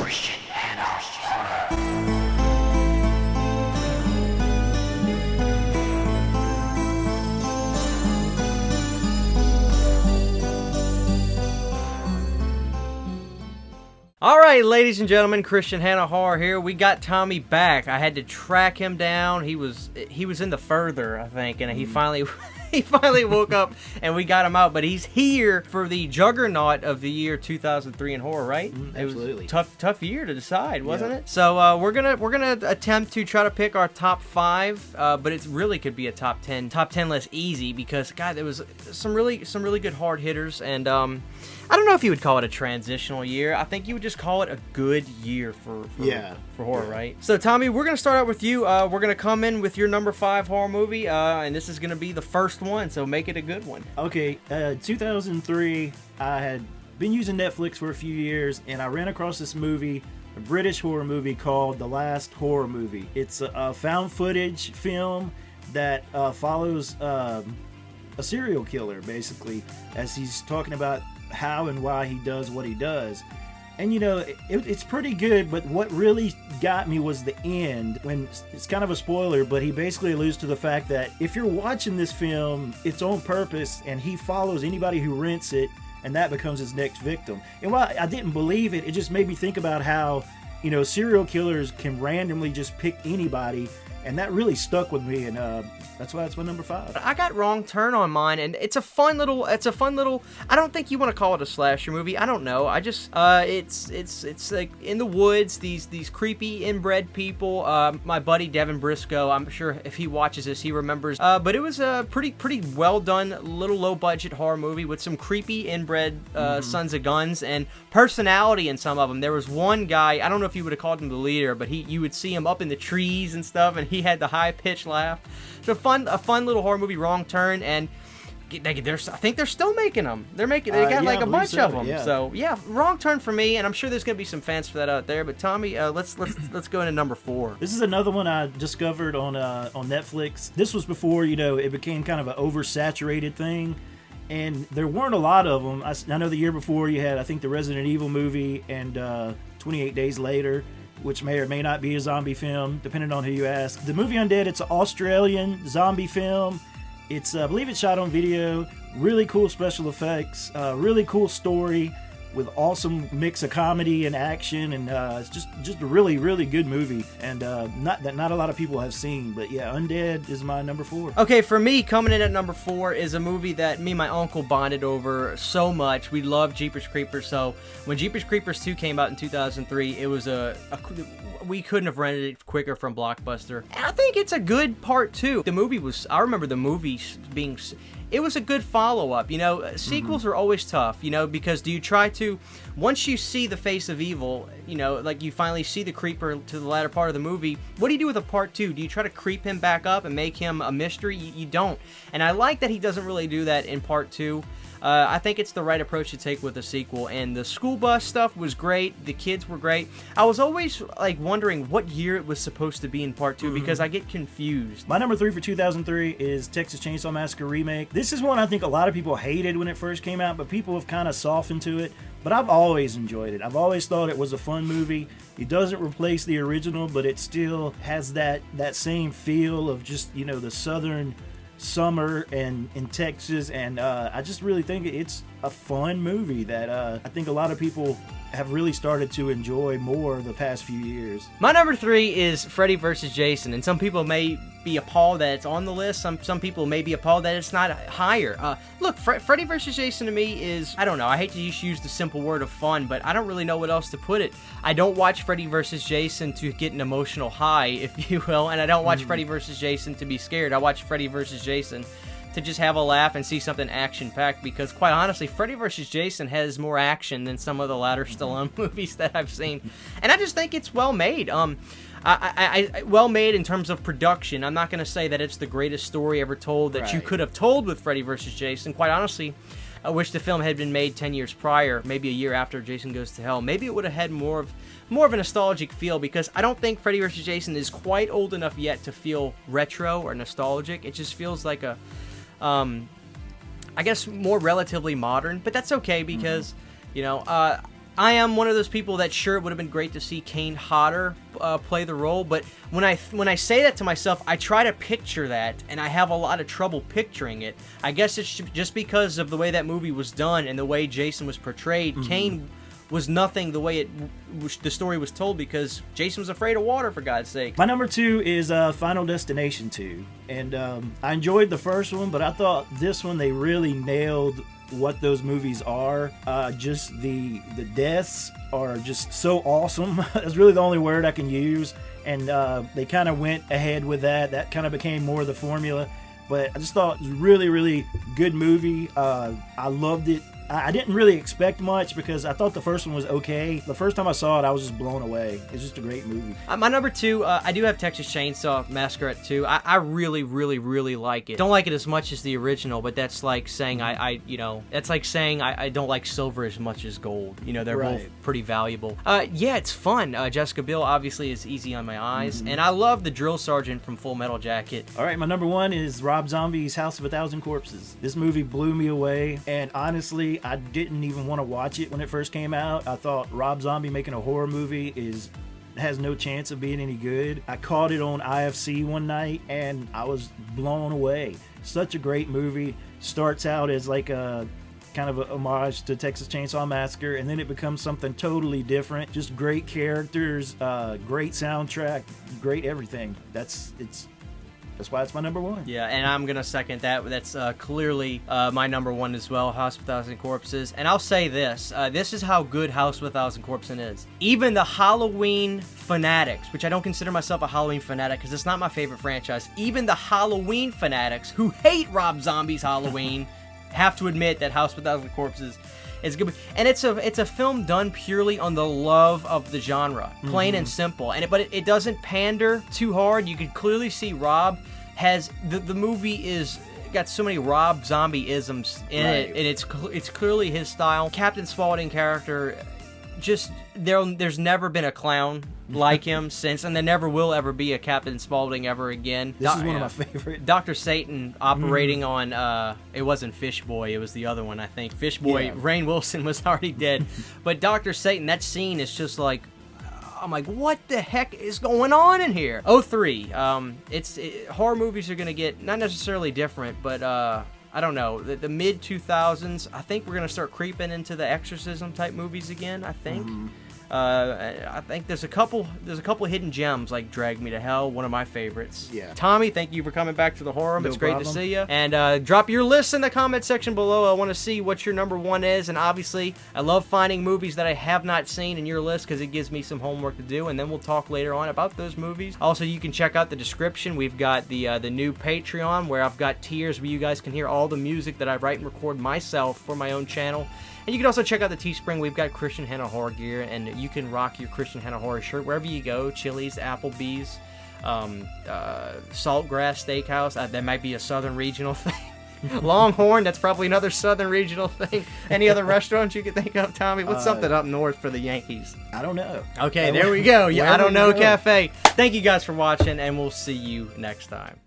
Christian Hannah Horror. All right, ladies and gentlemen, Christian Hannah Horror here. We got Tommy back. I had to track him down. He was in the further, I think, and he finally woke up and we got him out. But he's here for the juggernaut of the year 2003 in horror, right? Absolutely. It was tough year to decide, wasn't it? So we're gonna attempt to try to pick our top 5, but it really could be a top 10 list easy because God, there was some really good hard hitters, and I don't know if you would call it a transitional year. I think you would just call it a good year for horror, right? So, Tommy, we're going to start out with you. We're going to come in with your number 5 horror movie, and this is going to be the first one, so make it a good one. Okay, 2003, I had been using Netflix for a few years, and I ran across this movie, a British horror movie called The Last Horror Movie. It's a found footage film that follows a serial killer, basically, as he's talking about how and why he does what he does. And you know, it's pretty good, but what really got me was the end, when it's kind of a spoiler, but he basically alludes to the fact that if you're watching this film, it's on purpose, and he follows anybody who rents it, and that becomes his next victim. And while I didn't believe it, it just made me think about how, you know, serial killers can randomly just pick anybody, and that really stuck with me, and that's why it's my number 5. I got Wrong Turn on mine, and it's a fun little. I don't think you want to call it a slasher movie. I don't know. I just it's like in the woods. These creepy inbred people. My buddy Devin Briscoe. I'm sure if he watches this, he remembers. But it was a pretty well done, little low budget horror movie with some creepy inbred sons of guns and personality in some of them. There was one guy. I don't know if you would have called him the leader, but you would see him up in the trees and stuff, and he had the high pitched laugh. So a fun little horror movie, Wrong Turn, and I think they're still making them. They got like a bunch of them. Yeah. So yeah, Wrong Turn for me, and I'm sure there's gonna be some fans for that out there. But Tommy, let's go into number 4. This is another one I discovered on Netflix. This was before, you know, it became kind of an oversaturated thing, and there weren't a lot of them. I know the year before you had, I think, the Resident Evil movie and 28 Days Later, which may or may not be a zombie film, depending on who you ask. The movie Undead, it's an Australian zombie film. It's, I believe it's shot on video. Really cool special effects. Really cool story with awesome mix of comedy and action, and it's just a really, really good movie, and not a lot of people have seen. But yeah, Undead is my number 4. Okay, for me, coming in at number 4 is a movie that me and my uncle bonded over so much. We love Jeepers Creepers, so when Jeepers Creepers 2 came out in 2003, it was we couldn't have rented it quicker from Blockbuster. And I think it's a good part 2. I remember the movie being... It was a good follow-up. You know, sequels are always tough, you know, because do you try to, once you see the face of evil, you know, like you finally see the creeper to the latter part of the movie, what do you do with a part 2? Do you try to creep him back up and make him a mystery? You don't. And I like that he doesn't really do that in part 2. I think it's the right approach to take with a sequel, and the school bus stuff was great. The kids were great. I was always like wondering what year it was supposed to be in part 2 because I get confused. My number 3 for 2003 is Texas Chainsaw Massacre Remake. This is one I think a lot of people hated when it first came out, but people have kind of softened to it. But I've always enjoyed it. I've always thought it was a fun movie. It doesn't replace the original, but it still has that same feel of just, you know, the southern summer and in Texas, and I just really think it's a fun movie that I think a lot of people have really started to enjoy more the past few years. My number 3 is Freddy vs. Jason, and some people may be appalled that it's on the list. Some people may be appalled that it's not higher. Look, Freddy vs. Jason to me is, I don't know, I hate to just use the simple word of fun, but I don't really know what else to put it. I don't watch Freddy vs. Jason to get an emotional high, if you will, and I don't watch Freddy vs. Jason to be scared. I watch Freddy vs. Jason to just have a laugh and see something action-packed, because quite honestly, Freddy vs. Jason has more action than some of the latter Stallone movies that I've seen, and I just think it's well made. Well made in terms of production. I'm not going to say that it's the greatest story ever told that you could have told with Freddy vs. Jason. Quite honestly, I wish the film had been made 10 years prior, maybe a year after Jason Goes to Hell. Maybe it would have had more of a nostalgic feel, because I don't think Freddy vs. Jason is quite old enough yet to feel retro or nostalgic. It just feels like a I guess more relatively modern, but that's okay because, you know, I am one of those people that sure it would have been great to see Kane Hodder play the role, but when I say that to myself, I try to picture that, and I have a lot of trouble picturing it. I guess it's just because of the way that movie was done and the way Jason was portrayed. Kane was nothing the way the story was told, because Jason was afraid of water, for God's sake. My number 2 is Final Destination 2, and I enjoyed the first one, but I thought this one they really nailed what those movies are. Just the deaths are just so awesome. That's really the only word I can use, and they kind of went ahead with that. That kind of became more of the formula, but I just thought it was a really, really good movie. I loved it. I didn't really expect much because I thought the first one was okay. The first time I saw it, I was just blown away. It's just a great movie. My number 2, I do have Texas Chainsaw Massacre at 2. I really, really, really like it. Don't like it as much as the original, but that's like saying that's like saying I don't like silver as much as gold. You know, they're both pretty valuable. Yeah, it's fun. Jessica Biel obviously is easy on my eyes, and I love the drill sergeant from Full Metal Jacket. All right, my number 1 is Rob Zombie's House of a Thousand Corpses. This movie blew me away, and honestly, I didn't even want to watch it when it first came out. I thought Rob Zombie making a horror movie has no chance of being any good. I caught it on IFC one night and I was blown away. Such a great movie. Starts out as like a kind of a homage to Texas Chainsaw Massacre, and then it becomes something totally different. Just great characters, great soundtrack, great everything. That's why it's my number 1. Yeah, and I'm going to second that. That's clearly my number 1 as well, House of a Thousand Corpses. And I'll say this. This is how good House of a Thousand Corpses is. Even the Halloween fanatics, which I don't consider myself a Halloween fanatic because it's not my favorite franchise, even the Halloween fanatics who hate Rob Zombie's Halloween have to admit that House of a Thousand Corpses is good. And it's a film done purely on the love of the genre, plain and simple. But it doesn't pander too hard. You can clearly see Rob has the movie is got so many Rob Zombie isms in it, and it's clearly his style. Captain Spaulding character, just there's never been a clown like him since, and there never will ever be a Captain Spaulding ever again. This is one of my favorite. Dr. Satan operating on, it wasn't Fish Boy, it was the other one, I think. Fish Boy, Rainn Wilson was already dead. But Dr. Satan, that scene is just like, I'm like, what the heck is going on in here? 03, horror movies are going to get, not necessarily different, but I don't know, the mid-2000s, I think we're going to start creeping into the exorcism type movies again, I think. I think there's a couple hidden gems like Drag Me to Hell, one of my favorites. Yeah. Tommy, thank you for coming back to the horror. No It's great problem. to see you. And drop your list in the comment section below. I want to see what your number 1 is. And obviously, I love finding movies that I have not seen in your list because it gives me some homework to do. And then we'll talk later on about those movies. Also, you can check out the description. We've got the new Patreon where I've got tiers where you guys can hear all the music that I write and record myself for my own channel. And you can also check out the Teespring. We've got Christian Hannah Horror gear, and you can rock your Christian Hannah Horror shirt wherever you go. Chili's, Applebee's, Saltgrass Steakhouse. That might be a southern regional thing. Longhorn, that's probably another southern regional thing. Any other restaurants you can think of, Tommy? What's something up north for the Yankees? I don't know. Okay, there we go. Yeah, I don't know cafe. Thank you guys for watching, and we'll see you next time.